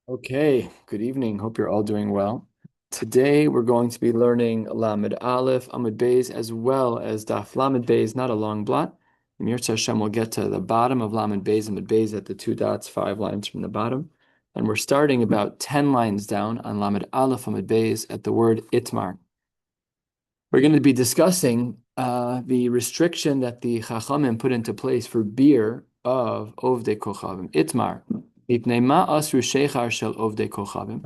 Okay, good evening. Hope you're all doing well. Today we're going to be learning Lamed Aleph, Amud Beis, as well as Daf Lamed Beis, not a long blot. Mir Hashem will get to the bottom of Lamed Beis, Amud Beis at the two dots, 5 lines from the bottom. And we're starting about 10 lines down on Lamed Aleph, Amud Beis at the word Itmar. We're going to be discussing the restriction that the Chachamim put into place for beer of Ovdei Kochavim. Itmar. Mipnei ma asru sheichar shel Ovdei Kochavim.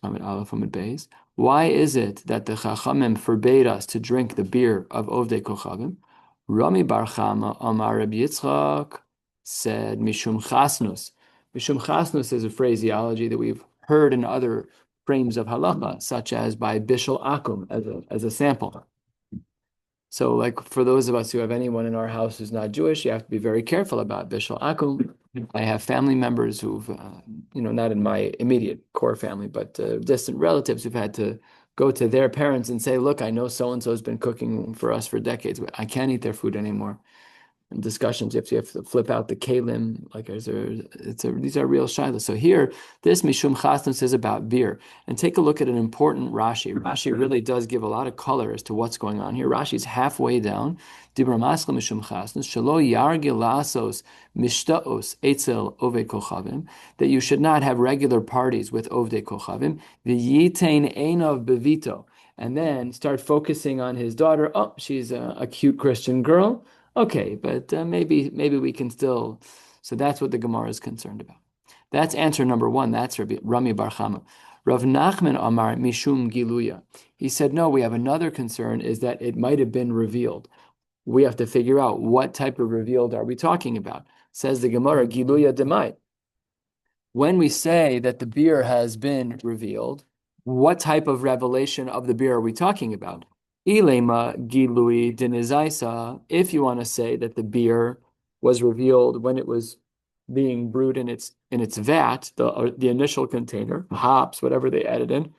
Amid Aleph Amid Beis. Why is it that the Chachamim forbade us to drink the beer of Ovdei Kochavim? Rami Bar Chama Amar Rabbi Yitzchak said Mishum Chasnus. Mishum Chasnus is a phraseology that we've heard in other frames of halacha, such as by Bishul Akum as a sample. So, like for those of us who have anyone in our house who's not Jewish, you have to be very careful about Bishul Akum. I have family members who've, not in my immediate core family, but distant relatives who've had to go to their parents and say, look, I know so-and-so has been cooking for us for decades, but I can't eat their food anymore. And discussions, you have to flip out the kalim, these are real shilas. So here, this Mishum Chasnus is about beer. And take a look at an important Rashi. Rashi really does give a lot of color as to what's going on here. Rashi's halfway down. Dibra Maskal Mishum Chasnus, Shalo Yargil Lasos Mishtaos Eitzel Ove Kochavim, that you should not have regular parties with Ovdei Kochavim, V'yitain Einov Bevito, and then start focusing on his daughter. Oh, she's a cute Christian girl. Okay, but maybe we can still. So that's what the Gemara is concerned about. That's answer number one. That's Rami Bar Chama. Rav Nachman Amar Mishum Giluya. He said, no, we have another concern, is that it might have been revealed. We have to figure out what type of revealed are we talking about. Says the Gemara, Giluya Demai. When we say that the beer has been revealed, what type of revelation of the beer are we talking about? Ilema gilui dinizaisa, if you want to say that the beer was revealed when it was being brewed in its vat, the initial container, hops, whatever they added in.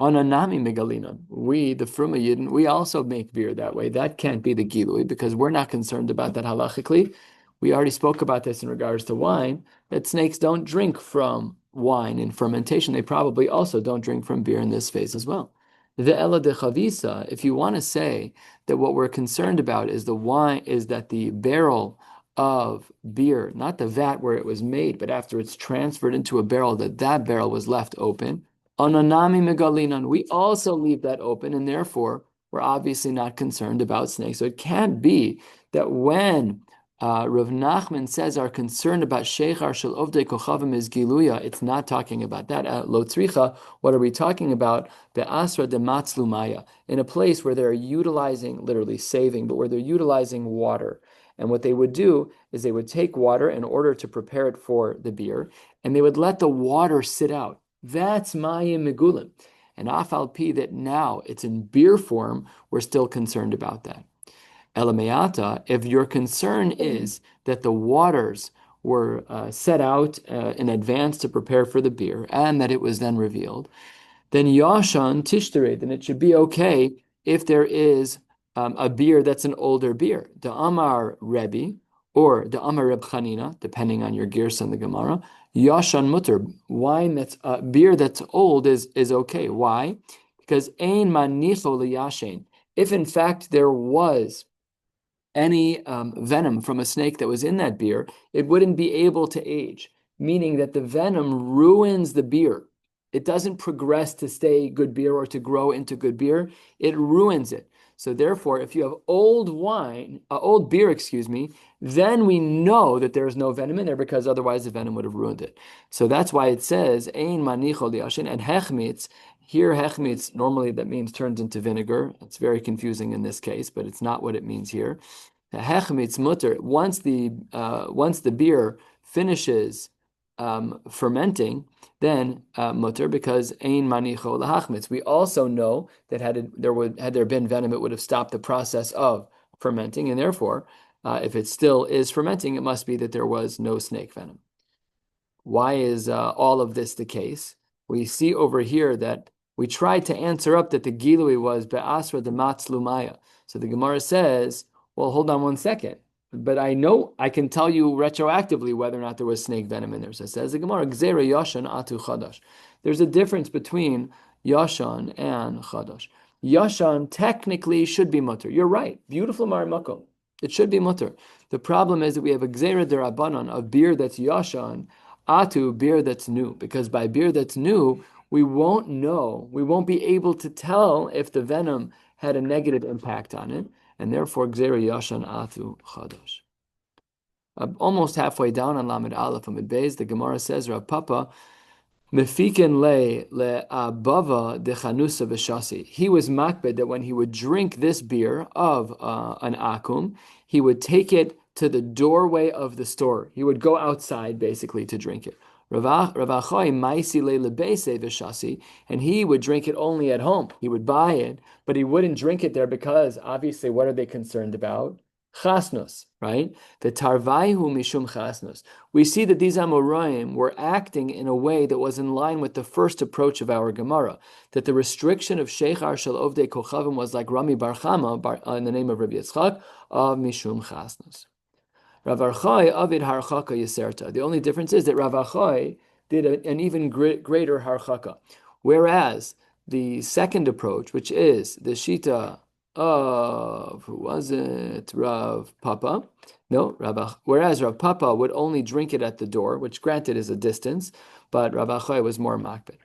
Ananami megalinon. We, the Fruma Yidden, we also make beer that way. That can't be the gilui because we're not concerned about that halachically. We already spoke about this in regards to wine, that snakes don't drink from wine in fermentation. They probably also don't drink from beer in this phase as well. The Ela de Chavisa, if you want to say that what we're concerned about is the wine, is that the barrel of beer, not the vat where it was made, but after it's transferred into a barrel, that barrel was left open. Ananami megalinan, we also leave that open, and therefore we're obviously not concerned about snakes. So it can't be that when Rav Nachman says our concern about Sheichar Shel Ovdei Kochavim is Giluya, it's not talking about that. Lo Tzricha, what are we talking about? Be'asra de Matzlumaya, in a place where they're utilizing, literally saving, but where they're utilizing water. And what they would do is they would take water in order to prepare it for the beer, and they would let the water sit out. That's Mayim Megulim. And Afal Pi, that now it's in beer form, we're still concerned about that. Elameata, if your concern is that the waters were set out in advance to prepare for the beer and that it was then revealed, then Yashan Tishtare, then it should be okay if there is a beer that's an older beer. The Amar Rebbe or the Amar Reb Chanina, depending on your gears in the Gemara, Yashan Mutter, wine that's beer that's old is okay. Why? Because Ein Manicho Liyashen. If in fact there was any venom from a snake that was in that beer, it wouldn't be able to age, meaning that the venom ruins the beer. It doesn't progress to stay good beer or to grow into good beer. It ruins it. So therefore, if you have old wine, old beer, then we know that there is no venom in there because otherwise the venom would have ruined it. So that's why it says, Ein manicho liashin, and hechmitz. Here, hechmitz, normally that means turns into vinegar. It's very confusing in this case, but it's not what it means here. Hechmitz mutter, once the beer finishes fermenting, then mutter, because ein manicho lahachmitz. We also know that had there been venom, it would have stopped the process of fermenting, and therefore, if it still is fermenting, it must be that there was no snake venom. Why is all of this the case? We see over here that we tried to answer up that the gilui was be'asra de matzlumaya. So the Gemara says, well, hold on one second. but I know I can tell you retroactively whether or not there was snake venom in there. So it says the Gemara, Gzera Yashan Atu Chadash. There's a difference between Yashan and Chadash. Yashan technically should be mutter. You're right. Beautiful Marimako. It should be mutter. The problem is that we have a Gzera derabanan of beer that's Yashan, Atu beer that's new. Because by beer that's new, we won't know, we won't be able to tell if the venom had a negative impact on it, and therefore Gzera Yashan Atu Chadash. Almost halfway down on Lamed Aleph Amid Beis, the Gemara says, Rav Papa, Mefikin le abava de chanusa v'shasi. He was makbed that when he would drink this beer of an akum, he would take it to the doorway of the store. He would go outside basically to drink it. Rav Achai maisi le lebeise v'shasi, and he would drink it only at home. He would buy it, but he wouldn't drink it there because obviously, what are they concerned about? Chasnos, right? The tarvaihu mishum chasnos. We see that these Amoraim were acting in a way that was in line with the first approach of our Gemara, that the restriction of Sheikhar shel Ovdei Kochavim was like Rami Bar Chama, in the name of Rabbi Yitzchak, of mishum chasnos. Rav Achai avid harchaka yiserta. The only difference is that Rav Achai did an even greater harchaka, whereas the second approach, which is the shita of, who was it? Rav Papa. No, whereas Rav Papa would only drink it at the door, which granted is a distance, but Rav Achai was more makbid.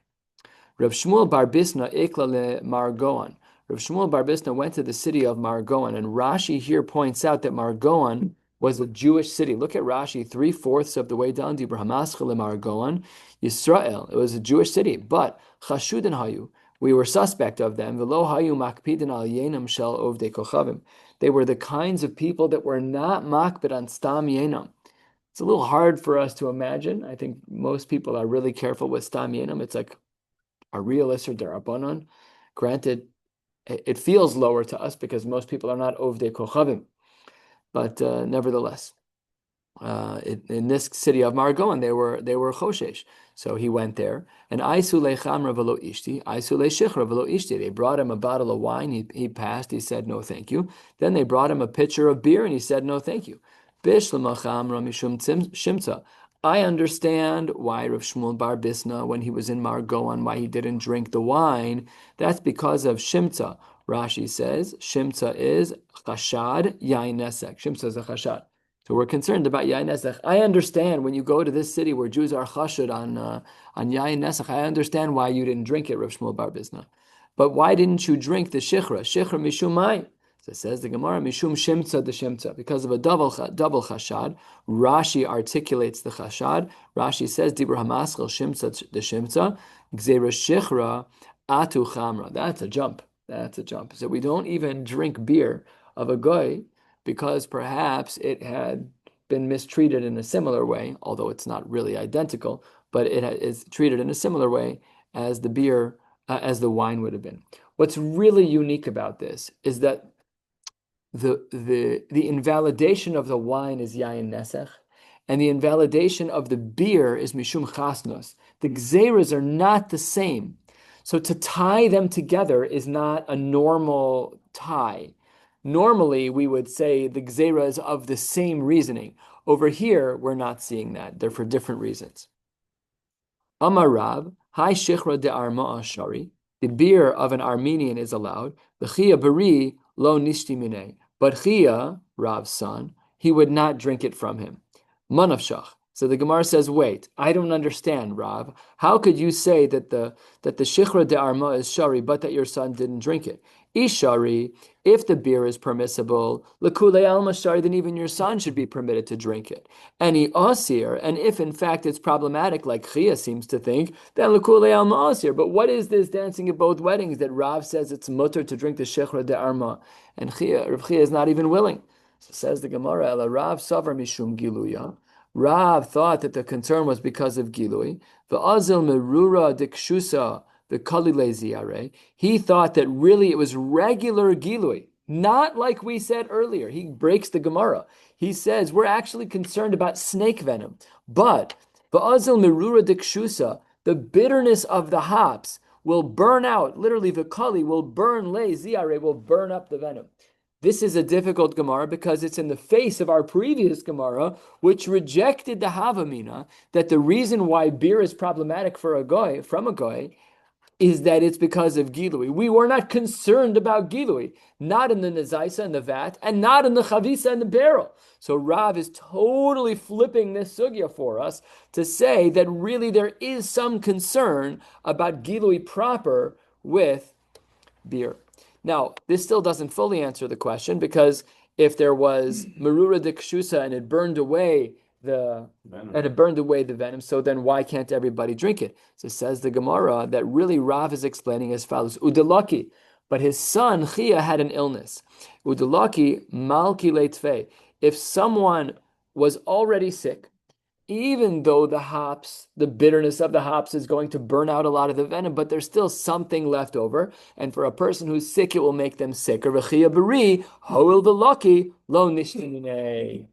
Rav Shmuel Bar Bisna ekla le Margoan. Rav Shmuel Bar Bisna went to the city of Margoan, and Rashi here points out that Margoan was a Jewish city. Look at Rashi, 3/4 of the way down. Dibra Hamaschel le Margoan, Yisrael. It was a Jewish city, but Chashudin Hayu. We were suspect of them. V'lo hayu makpidin al yenam shel ovdei kochavim. They were the kinds of people that were not makpid on stam yenam. It's a little hard for us to imagine. I think most people are really careful with stam yenam. It's like a real isser derabanan. Granted, it feels lower to us because most people are not ovdei kochavim, but nevertheless. In this city of Margon, they were choshesh. So he went there, and Aisu lechamra velo ishti, Aisu lechichra velo ishti. They brought him a bottle of wine. He passed. He said no, thank you. Then they brought him a pitcher of beer, and he said no, thank you. Bishlama mishum shimta. I understand why Rav Shmuel Bar Bisna, when he was in Margon, why he didn't drink the wine. That's because of shimta. Rashi says shimta is chashad yain nesek. Shimta is a chashad. So we're concerned about Yain Nesach. I understand when you go to this city where Jews are chashud on Yain Nesach, I understand why you didn't drink it, Rav Shmuel Bar Bisna. But why didn't you drink the shichra? Shichra mishum mayin. So it says the Gemara, mishum shimtza de shimtza. Because of a double chashad, Rashi articulates the chashad. Rashi says, Dibur hamaschel shimtza de shimtza, gzera shichra atu chamra. That's a jump. That's a jump. So we don't even drink beer of a goy, because perhaps it had been mistreated in a similar way, although it's not really identical, but it is treated in a similar way as the beer, as the wine would have been. What's really unique about this is that the invalidation of the wine is yayin nesech, and the invalidation of the beer is mishum chasnos. The gzeras are not the same. So to tie them together is not a normal tie. Normally, we would say the gzera is of the same reasoning. Over here, we're not seeing that. They're for different reasons. Amar Rav, Hai Shichra de Arma Ashari. The beer of an Armenian is allowed. The Chia Bari lo nishti minei. But Chia, Rav's son, he would not drink it from him. Manavshach. So the Gemara says, wait, I don't understand, Rav. How could you say that the Shichra de Arma is shari, but that your son didn't drink it? Ishari, if the beer is permissible, Lekule Alma shari, then even your son should be permitted to drink it. And asir, and if in fact it's problematic, like Chia seems to think, then Lekule Alma asir. But what is this dancing at both weddings that Rav says it's mutter to drink the Shichra de Arma, and Rav Chia is not even willing? So says the Gemara, Ela Rav savar mishum giluya. Rav thought that the concern was because of Gilui. V'azil merura dikshusa v'kalile ziare. He thought that really it was regular Gilui, not like we said earlier. He breaks the Gemara. He says we're actually concerned about snake venom. But v'azil merura dikshusa, the bitterness of the hops will burn out. Literally, v'kali will burn le ziare, will burn up the venom. This is a difficult Gemara because it's in the face of our previous Gemara, which rejected the Havamina, that the reason why beer is problematic for a goy, from a goy, is that it's because of Gilui. We were not concerned about Gilui, not in the Nezaisa and the vat, and not in the Chavisa and the barrel. So Rav is totally flipping this sugya for us to say that really there is some concern about Gilui proper with beer. Now, this still doesn't fully answer the question, because if there was Merura de Kshusa and it burned away the venom, so then why can't everybody drink it? So says the Gemara that really Rav is explaining as follows: Udalaki, but his son Chia had an illness. Udalaki malki leitve. If someone was already sick, even though the bitterness of the hops is going to burn out a lot of the venom, but there's still something left over. And for a person who's sick, it will make them sicker. V'chia bari, hoil v'laki, lo nishtinei.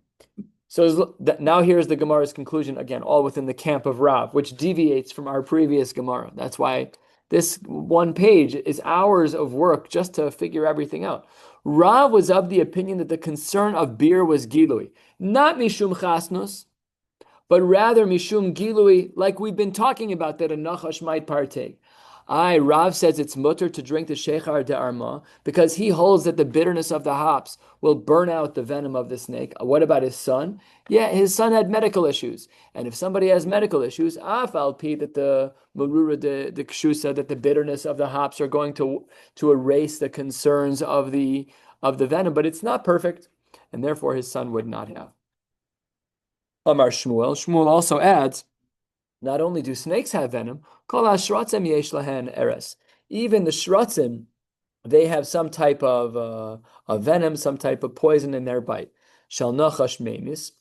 So now here's the Gemara's conclusion, again, all within the camp of Rav, which deviates from our previous Gemara. That's why this one page is hours of work just to figure everything out. Rav was of the opinion that the concern of beer was gilui, not mishum chasnus, but rather mishum gilui, like we've been talking about, that a nachash might partake. Rav says it's mutter to drink the shechar de arma because he holds that the bitterness of the hops will burn out the venom of the snake. What about his son? Yeah, his son had medical issues. And if somebody has medical issues, afal pi, that the merura de kshusa, that the bitterness of the hops are going to erase the concerns of the venom, but it's not perfect, and therefore his son would not have. Amar Shmuel. Shmuel also adds, not only do snakes have venom, kol hashratzim yesh lahen eres. Even the shratzim, they have some type of venom, some type of poison in their bite. Shal nachash memis,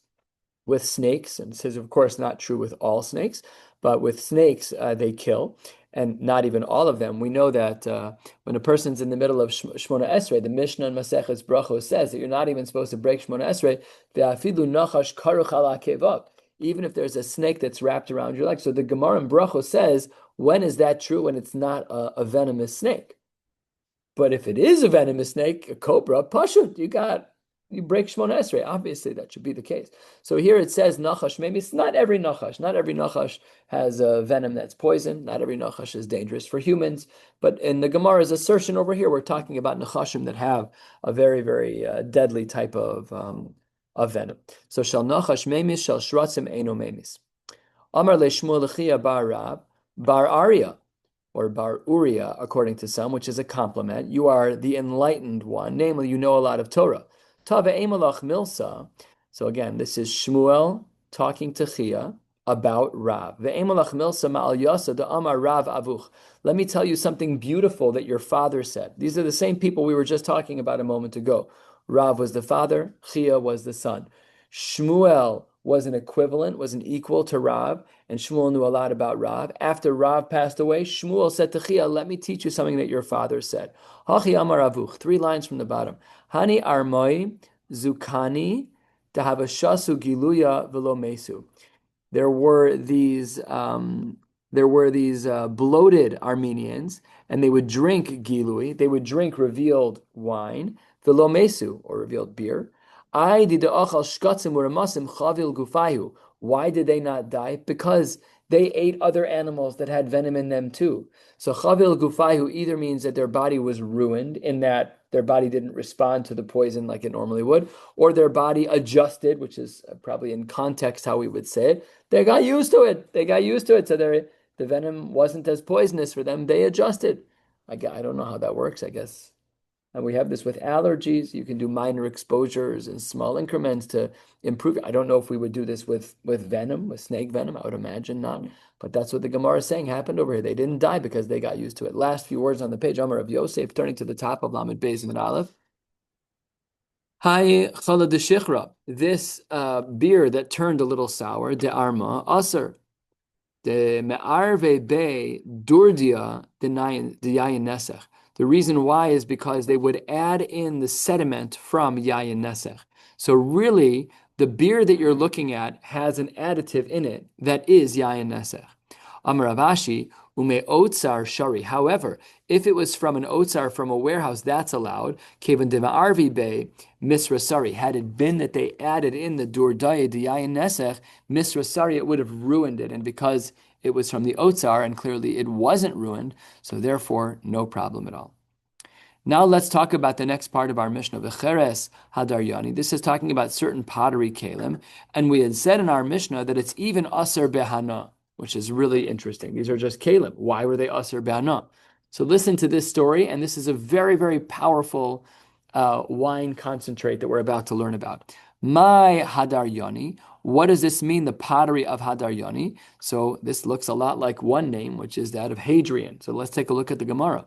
with snakes, and this is of course not true with all snakes, but with snakes they kill, and not even all of them. We know that when a person's in the middle of Shmona Esrei, the Mishnah in Maseches Brachos says that you're not even supposed to break Shmona Esrei, ve'afilu nachash karuch ala kevav, even if there's a snake that's wrapped around your leg. So the Gemara in Brachos says, when is that true? When it's not a venomous snake. But if it is a venomous snake, a cobra, pashut, you break Shmona Esrei. Obviously, that should be the case. So here it says nachash. Maybe it's not every nachash. Not every nachash has a venom that's poison. Not every nachash is dangerous for humans. But in the Gemara's assertion over here, we're talking about nachashim that have a very, very deadly type of venom. So shall nachash memis, shall shratzim eino memis. Amar le Shmuel lechia bar Rab, bar Arya, or bar Uriah, according to some, which is a compliment. You are the enlightened one. Namely, you know a lot of Torah. Tava emalach milsa. So again, this is Shmuel talking to Chia about Rav. Ve'emalach milsa ma'al yasa da amar Rav avuch. Let me tell you something beautiful that your father said. These are the same people we were just talking about a moment ago. Rav was the father, Chia was the son. Shmuel was an equivalent, was an equal to Rav, and Shmuel knew a lot about Rav. After Rav passed away, Shmuel said to Chia, let me teach you something that your father said. Hachi amar avuch, 3 lines from the bottom. Hani armoi zukani dahavashasu giluya velo mesu. There were these bloated Armenians, and they would drink gilui, they would drink revealed wine, velo mesu, or revealed beer. Why did they not die? Because they ate other animals that had venom in them too. So chavil gufayu either means that their body was ruined, in that their body didn't respond to the poison like it normally would, or their body adjusted, which is probably in context how we would say it. They got used to it. So the venom wasn't as poisonous for them. They adjusted. I don't know how that works, I guess. And we have this with allergies. You can do minor exposures in small increments to improve. I don't know if we would do this with venom, with snake venom. I would imagine not. But that's what the Gemara is saying happened over here. They didn't die because they got used to it. Last few words on the page. Amar of Yosef, turning to the top of Lamed Beis and Aleph. Hi chala de shichra. This beer that turned a little sour, de arma, aser. De me'arve be durdia de yayin nesech. The reason why is because they would add in the sediment from yayin nesech. So really, the beer that you're looking at has an additive in it that is yayin nesech. Amar Rav Ashi, Ume otsar shari. However, if it was from an otsar, from a warehouse, that's allowed. Kevan dema'arvi be misra sari. Had it been that they added in the durdaya diyayin nesech misra sari, it would have ruined it. And because it was from the otsar, and clearly it wasn't ruined, so therefore no problem at all. Now let's talk about the next part of our Mishnah, V'cheres hadaryani. This is talking about certain pottery kalim, and we had said in our Mishnah that it's even aser behana, which is really interesting. These are just kalim. Why were they aser behana? So listen to this story, and this is a very, very powerful wine concentrate that we're about to learn about. My hadaryani. What does this mean, the pottery of hadaryani? So this looks a lot like one name, which is that of Hadrian. So let's take a look at the Gemara.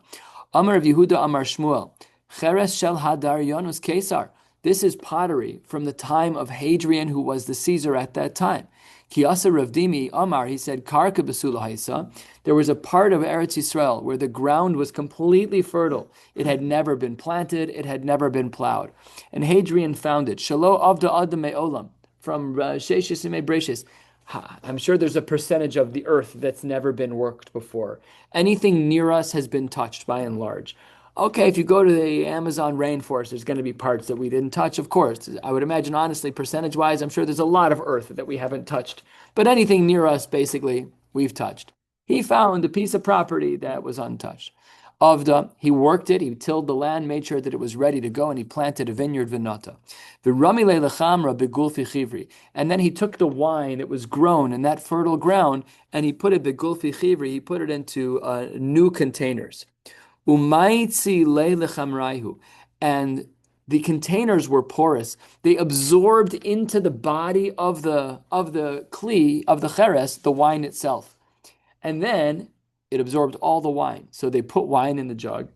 Amar of Yehuda Amar Shmuel, Cheres shel Hadaryanus Caesar. This is pottery from the time of Hadrian, who was the Caesar at that time. Kiyasa Rav Dimi Amar, he said, Karka Besula Haisa. There was a part of Eretz Yisrael where the ground was completely fertile. It had never been planted. It had never been plowed. And Hadrian found it. Shalo Avda Adam Me'olam, from Sheshis and Breshis. I'm sure there's a percentage of the earth that's never been worked before. Anything near us has been touched by and large. Okay, if you go to the Amazon rainforest, there's going to be parts that we didn't touch, of course. I would imagine, honestly, percentage-wise, I'm sure there's a lot of earth that we haven't touched. But anything near us, basically, we've touched. He found a piece of property that was untouched. Avodah, he worked it, he tilled the land, made sure that it was ready to go, and he planted a vineyard v'nata. V'ramile lechamra begulfi chivri. And then he took the wine that was grown in that fertile ground, and he put it begulfi chivri, he put it into new containers. Umaitzi le lechamraihu. And the containers were porous. They absorbed into the body of the kli, of the cheres, the wine itself. And then it absorbed all the wine. So they put wine in the jug,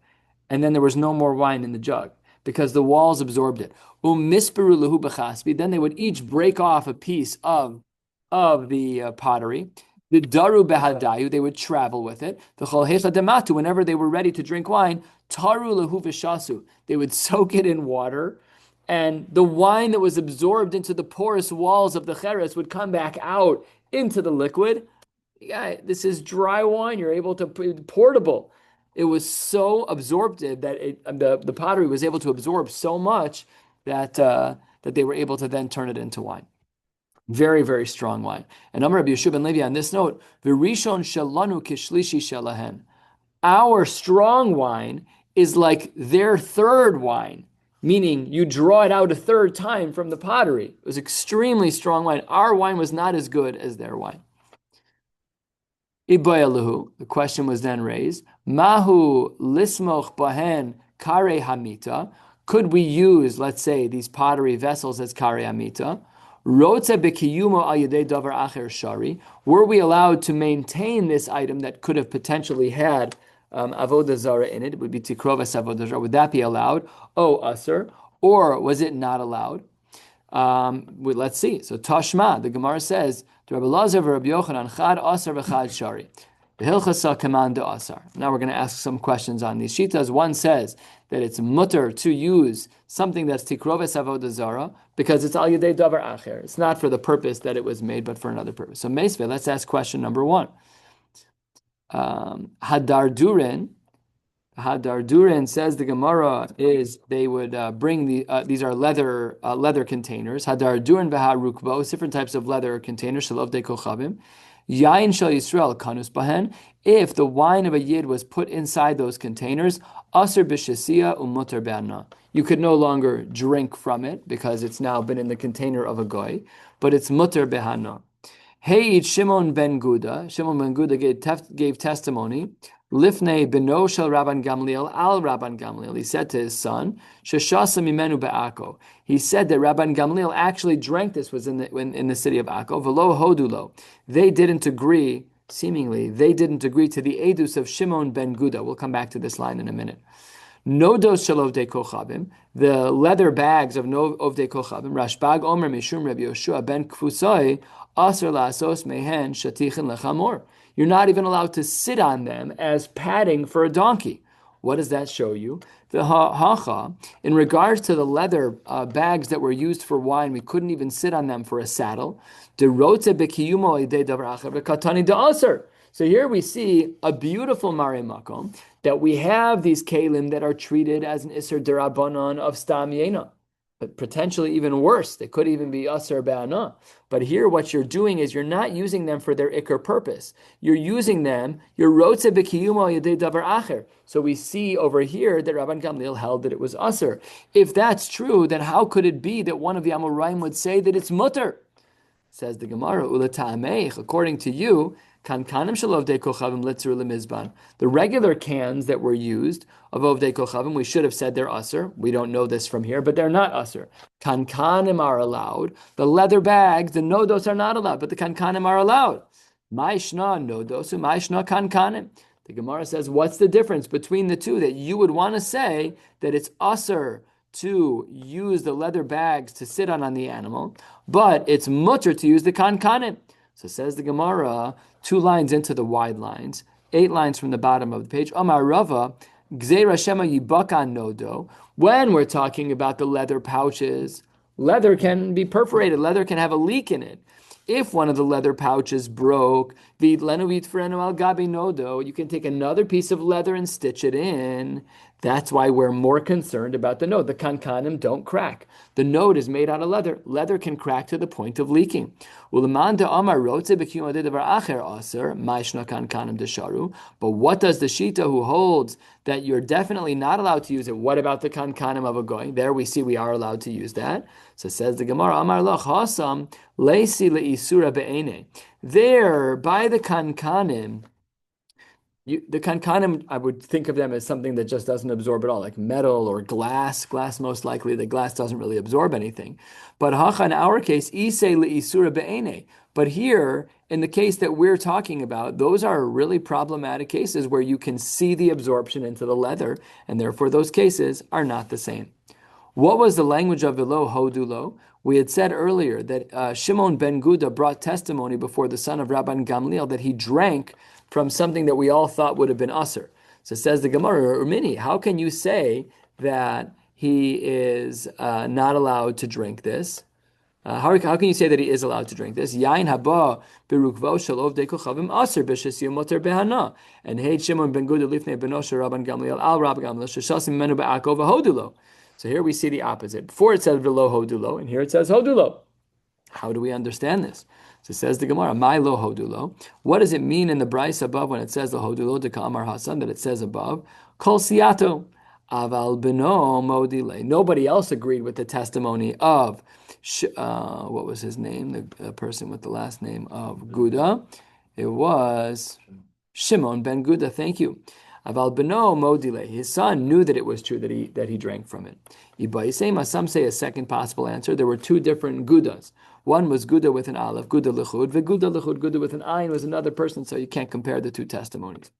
and then there was no more wine in the jug because the walls absorbed it. Then they would each break off a piece of the pottery. The daru behadayu, they would travel with it. The cholhecha dematu, whenever they were ready to drink wine, taru lehu v'shasu, they would soak it in water, and the wine that was absorbed into the porous walls of the cheres would come back out into the liquid. Yeah, this is dry wine. You're able to portable. It was so absorptive that the pottery was able to absorb so much that they were able to then turn it into wine. Very, very strong wine. And Amar Rabbi Yeshua ben Levi on this note, V'rishon shalanu kishlishi shalahen. Our strong wine is like their third wine, meaning you draw it out a third time from the pottery. It was extremely strong wine. Our wine was not as good as their wine. The question was then raised, Mahu lismoch bahen kare hamita. Could we use, let's say, these pottery vessels as kare hamita? Rotze bekiyumo al yedei davar acher shari. Were we allowed to maintain this item that could have potentially had Avodah Zara in it? It would be tikrovas Avodah Zara. Would that be allowed? Oh, aser. Or was it not allowed? Let's see. So Tashma, the Gemara says, Rabbi Lazar Rabbi Yochanan chad asar v'chad shari. The hilchasa command de asar. Now we're going to ask some questions on these shitas. One says that it's mutter to use something that's tikroves avodah zara because it's al yedei davar acher. It's not for the purpose that it was made, but for another purpose. So meisve, let's ask question number one. Hadardurin says the Gemara is they would bring these are leather containers. Hadardurin v'harukbo, different types of leather containers. Shalov de kochavim. Yain shel Yisrael kanus bahen. If the wine of a yid was put inside those containers, aser b'shesiya umuter be'ana. You could no longer drink from it because it's now been in the container of a goy, but it's muter behana. Hey, Shimon ben Guda. Shimon ben Guda gave testimony. Lifnei beno shel Rabban Gamliel al Rabban Gamliel. He said to his son, Sheshasa mimenu be'ako. He said that Rabban Gamliel actually drank this was in the city of Akko. Velo hodulo. They didn't agree. Seemingly, they didn't agree to the edus of Shimon ben Guda. We'll come back to this line in a minute. Nodos shel ovdei kochavim, the leather bags of ovdei kochavim. Rashbag omer mishum Rabbi Yoshua ben Kfusai aser la'asos mehen shatichin lechamor. You're not even allowed to sit on them as padding for a donkey. What does that show you? The hacha, in regards to the leather bags that were used for wine, we couldn't even sit on them for a saddle. So So here we see a beautiful Mare Makom, that we have these kalim that are treated as an Isser Derabanan of Stam Yena, but potentially even worse. They could even be Asr Ba'ana. But here what you're doing is you're not using them for their Iker purpose. You're using them, you're Rotze B'kiyumo Yedei Davar Acher. So we see over here that Rabban Gamliel held that it was Asr. If that's true, then how could it be that one of the Amoraim would say that it's Mutter? Says the Gemara, Ula Ta'ameich, according to you, Kankanim shel Ovdei Kochavim litzur lemizban. The regular cans that were used of Ovdei Kochavim, we should have said they're usr. We don't know this from here, but they're not usr. Kankanim are allowed. The leather bags, the nodos are not allowed, but the kankanim are allowed. Ma'ishna nodosu, ma'ishna kankanim. The Gemara says, what's the difference between the two that you would want to say that it's usr to use the leather bags to sit on the animal, but it's mutter to use the kankanim? So says the Gemara, 2 lines into the wide lines, 8 lines from the bottom of the page. Amar Rava, Gzeira Shema Yibakan Nodo. When we're talking about the leather pouches, leather can be perforated, leather can have a leak in it. If one of the leather pouches broke, you can take another piece of leather and stitch it in. That's why we're more concerned about the node. The kankanim don't crack. The node is made out of leather. Leather can crack to the point of leaking. But what does the Shita who holds that you're definitely not allowed to use it? What about the kankanim of a goy? There we see we are allowed to use that. So says the Gemara, Amar Lach Hasam Leisi Leisura Be'ene. There, by the kankanim, the kankanim, I would think of them as something that just doesn't absorb at all, like metal or glass. Glass, most likely, the glass doesn't really absorb anything. But hacha, in our case, isei leisura be'ene. But here, in the case that we're talking about, those are really problematic cases where you can see the absorption into the leather, and therefore those cases are not the same. What was the language of Velo Hodulo? We had said earlier that Shimon ben Guda brought testimony before the son of Rabban Gamliel that he drank from something that we all thought would have been usr. So says the Gemara, Urmini, how can you say that he is not allowed to drink this? How can you say that he is allowed to drink this? Yain haba berukvo shel ovdei kochavim aser b'shesiyum moter behana. And hey, Shimon ben Guda lifnei benosha Rabban Gamliel al Rabban Gamliel sheshasim menu be'akov hodulo. So here we see the opposite. Before it said velo hodulo, and here it says hodulo. How do we understand this? So says the Gemara, my lo hodulo. What does it mean in the Bryce above when it says the hodulo de Kamar Hasan, that it says above? Kol siato aval beno modile. Nobody else agreed with the testimony of what was his name? The person with the last name of Guda. It was Shimon ben Guda. Thank you. Aval beno modile. His son knew that it was true that he drank from it. Some say a second possible answer. There were 2 different Gudas. One was Guda with an aleph, Guda lechud, Guda lechud, Guda with an ayin was another person, so you can't compare the 2 testimonies.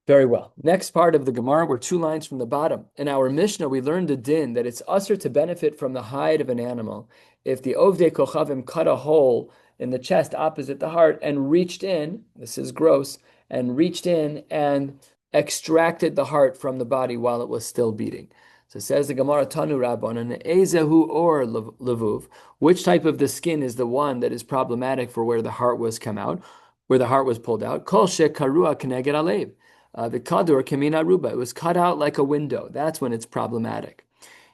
Very well. Next part of the Gemara, we're 2 lines from the bottom. In our Mishnah, we learned a din that it's usher to benefit from the hide of an animal if the Ovdei Kochavim cut a hole in the chest opposite the heart and reached in, this is gross, and reached in and extracted the heart from the body while it was still beating. So says the Gemara, Tanu Rabbanan, Ezehu or Levuv. Which type of the skin is the one that is problematic for where the heart was where the heart was pulled out? Kol shekarua keneged alev. The kadur kamina ruba. It was cut out like a window. That's when it's problematic.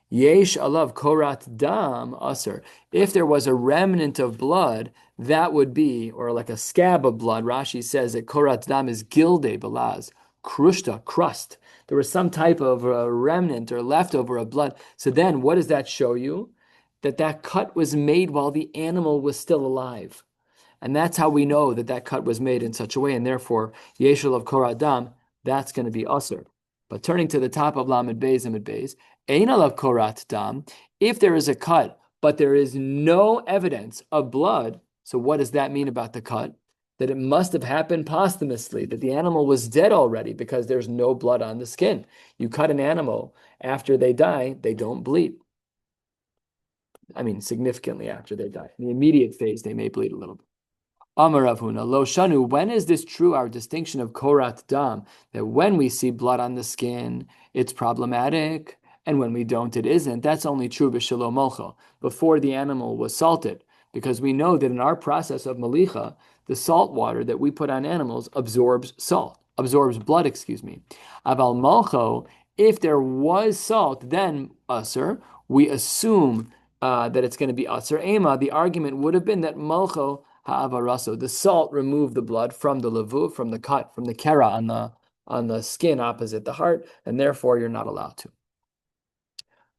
Yesh alav korat dam aser. If there was a remnant of blood, that would be, or like a scab of blood. Rashi says that korat dam is gilde balaz, krushta, crust. There was some type of remnant or leftover of blood. So then what does that show you? That cut was made while the animal was still alive. And that's how we know that cut was made in such a way. And therefore, yeshul of koradam, that's going to be usr. But turning to the top of Lamed Beis, Amid Beis, Einal of korat dam, if there is a cut, but there is no evidence of blood, so what does that mean about the cut? That it must have happened posthumously, that the animal was dead already because there's no blood on the skin. You cut an animal after they die, they don't bleed. I mean, significantly after they die. In the immediate phase, they may bleed a little bit. Amar Rav Huna, Lo Shanu, when is this true, our distinction of Korat Dam, that when we see blood on the skin, it's problematic, and when we don't, it isn't? That's only true b'shelo molcho, before the animal was salted. because we know that in our process of malicha, the salt water that we put on animals absorbs blood, excuse me. Aval malcho, if there was salt, then usr, we assume that it's going to be usr ema. The argument would have been that malcho ha'avaraso, the salt removed the blood from the levuv, from the cut, from the kera on the skin opposite the heart, and therefore you're not allowed to.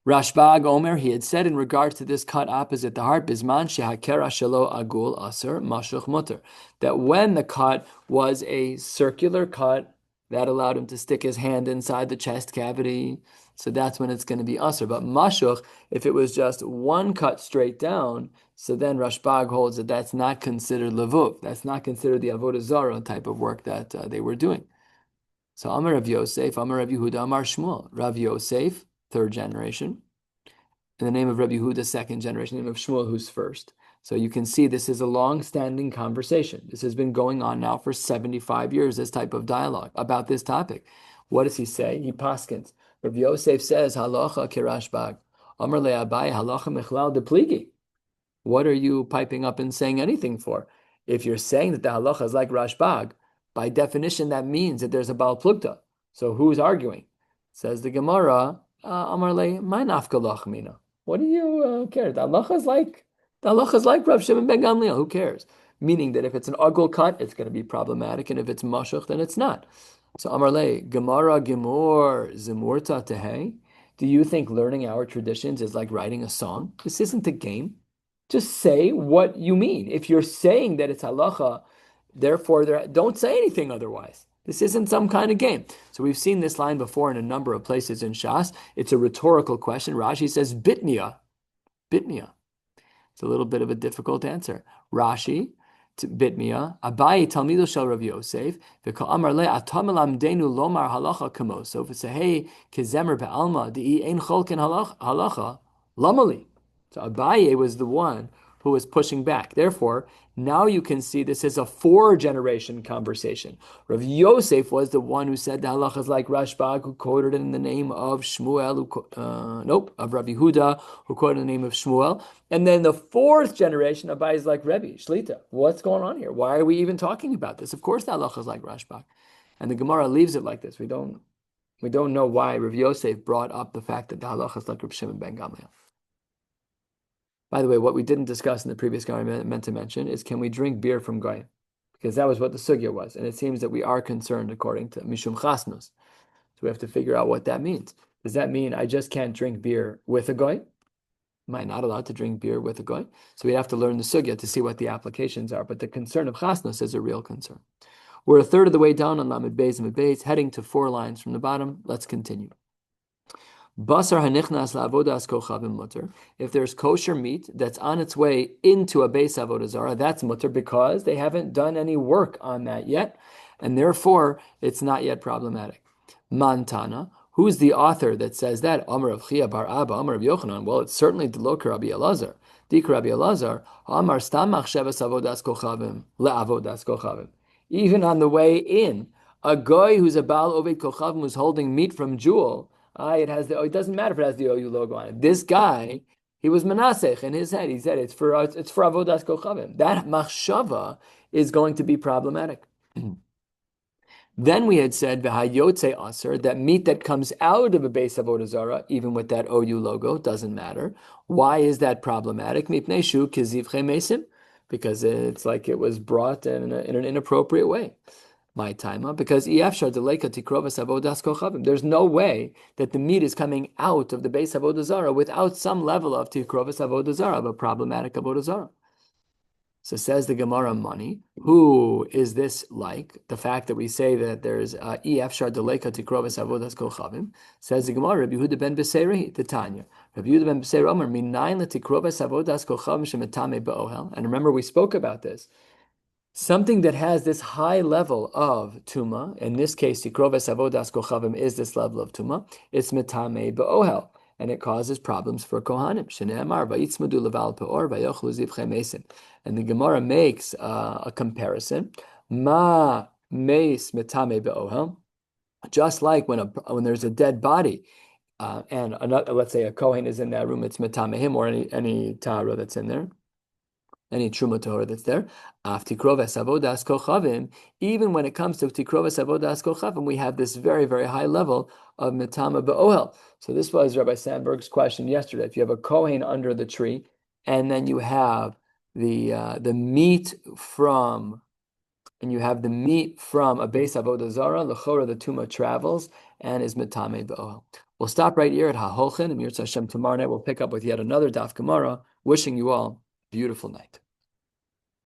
Rashbag Omer, he had said in regards to this cut opposite the heart, Bisman shehakera shelo agul aser mashuch mutter, that when the cut was a circular cut, that allowed him to stick his hand inside the chest cavity, so that's when it's going to be aser. But mashuch, if it was just one cut straight down, so then Rashbag holds that that's not considered levuv, that's not considered the Avodah Zara type of work that they were doing. So Amar Rav Yosef, Amar Rav Yehuda, Amar Shmuel. Rav Yosef, third generation. In the name of Rabbi Yehuda, second generation, name of Shmuel, who's first. So you can see this is a long-standing conversation. This has been going on now for 75 years, this type of dialogue about this topic. What does he say? He paskins. Rabbi Yosef says, Halacha kirashbag. Amar le'abai halacha mechlal depligi. What are you piping up and saying anything for? If you're saying that the halacha is like Rashbag, by definition, that means that there's a Baal Plugta. So who's arguing? Says the Gemara, Amar le, my nafka mina. What do you care? The halacha is like Rav Shimon ben Gamliel. Who cares? Meaning that if it's an ugly cut, it's going to be problematic, and if it's mashuch, then it's not. So Amar le, Gemara Gemor Zimurta Tehei. Do you think learning our traditions is like writing a song? This isn't a game. Just say what you mean. If you're saying that it's halacha, therefore don't say anything otherwise. This isn't some kind of game. So we've seen this line before in a number of places in Shas. It's a rhetorical question. Rashi says bitnia. Bitnia. It's a little bit of a difficult answer. Rashi, bitmia, Abaye talmido shel Rav Yosef, v'kol amar le atam elamdenu lomar halacha kamo. So if it's a hey kezemer be'alma di'i ein cholken halacha lamali. So Abaye was the one who was pushing back. Therefore, now you can see this is a 4-generation conversation. Rav Yosef was the one who said the halacha is like Rashbag, who quoted it in the name of Shmuel, of Rabbi Huda, who quoted in the name of Shmuel. And then the 4th generation, Abai is like Rebbe, Shlita. What's going on here? Why are we even talking about this? Of course the halacha is like Rashbag. And the Gemara leaves it like this. We don't know why Rav Yosef brought up the fact that the halacha is like Rav Shimon ben Gamliel. By the way, what we didn't discuss in the previous guy I meant to mention is, can we drink beer from goy? Because that was what the sugya was. And it seems that we are concerned according to Mishum Chasnos. So we have to figure out what that means. Does that mean I just can't drink beer with a goy? Am I not allowed to drink beer with a goy? So we have to learn the sugya to see what the applications are. But the concern of Chasnos is a real concern. We're a third of the way down on Lamed Beis and Beis, heading to 4 lines from the bottom. Let's continue. Basar hanichnas la'avodas kochavim mutter. If there's kosher meat that's on its way into a base avodah zara, that's mutter because they haven't done any work on that yet, and therefore it's not yet problematic. Mantana, who's the author that says that? Amar of Chia bar Abba, Amar of Yochanan. Well, it's certainly Deloka Rabbi Elazar. Dik Rabbi Elazar, Amar stamach shevas avodas kochavim le'avodas kochavim. Even on the way in, a guy who's a Baal Oved Kochavim who's holding meat from Jewel, it doesn't matter if it has the OU logo on it. This guy, he was Menasech in his head. He said it's for Avodas Kochavim. That machshava is going to be problematic. Then we had said v'hayotze aser, that meat that comes out of a base Avodah Zara, even with that OU logo, doesn't matter. Why is that problematic? Mipnei shu kizivche mesim, because it's like it was brought in an inappropriate way. My timer, because there's no way that the meat is coming out of the base avodah zara without some level of tikrovas avodah zara, of a problematic avodah zara. So says the Gemara money. Who is this like? The fact that we say that there's efshar deleka tikrovas avodas kochavim. Says the Gemara, Rabbi Yehuda ben Beseiri, the Tanya. Rabbi Yehuda ben Beseiri Omer minayin letikrovas avodas kochavim shemetame be'ohel. And remember, we spoke about this. Something that has this high level of tuma, in this case, tikroves avodas kochavim is this level of tuma, it's metame be'ohel, and it causes problems for kohanim. Shne'emar vayitzmadu leval peor vayochlu zivche mesim. And the Gemara makes a comparison. Ma meis metame be'ohel, just like when there's a dead body, and let's say a kohen is in that room, it's metame him or any tahara that's in there. any truma tahora that's there. Af tikroves avodas kochavim. Even when it comes to tikroves avodas kochavim, we have this very, very high level of mitama be'ohel. So this was Rabbi Sandberg's question yesterday. If you have a kohen under the tree, and then you have the meat from a base avodah zara, l'chora the tuma travels and is mitame be'ohel. We'll stop right here at Ha'holchen, and Yirtzeh Hashem tomorrow night we'll pick up with yet another Daf Gemara. Wishing you all a beautiful night.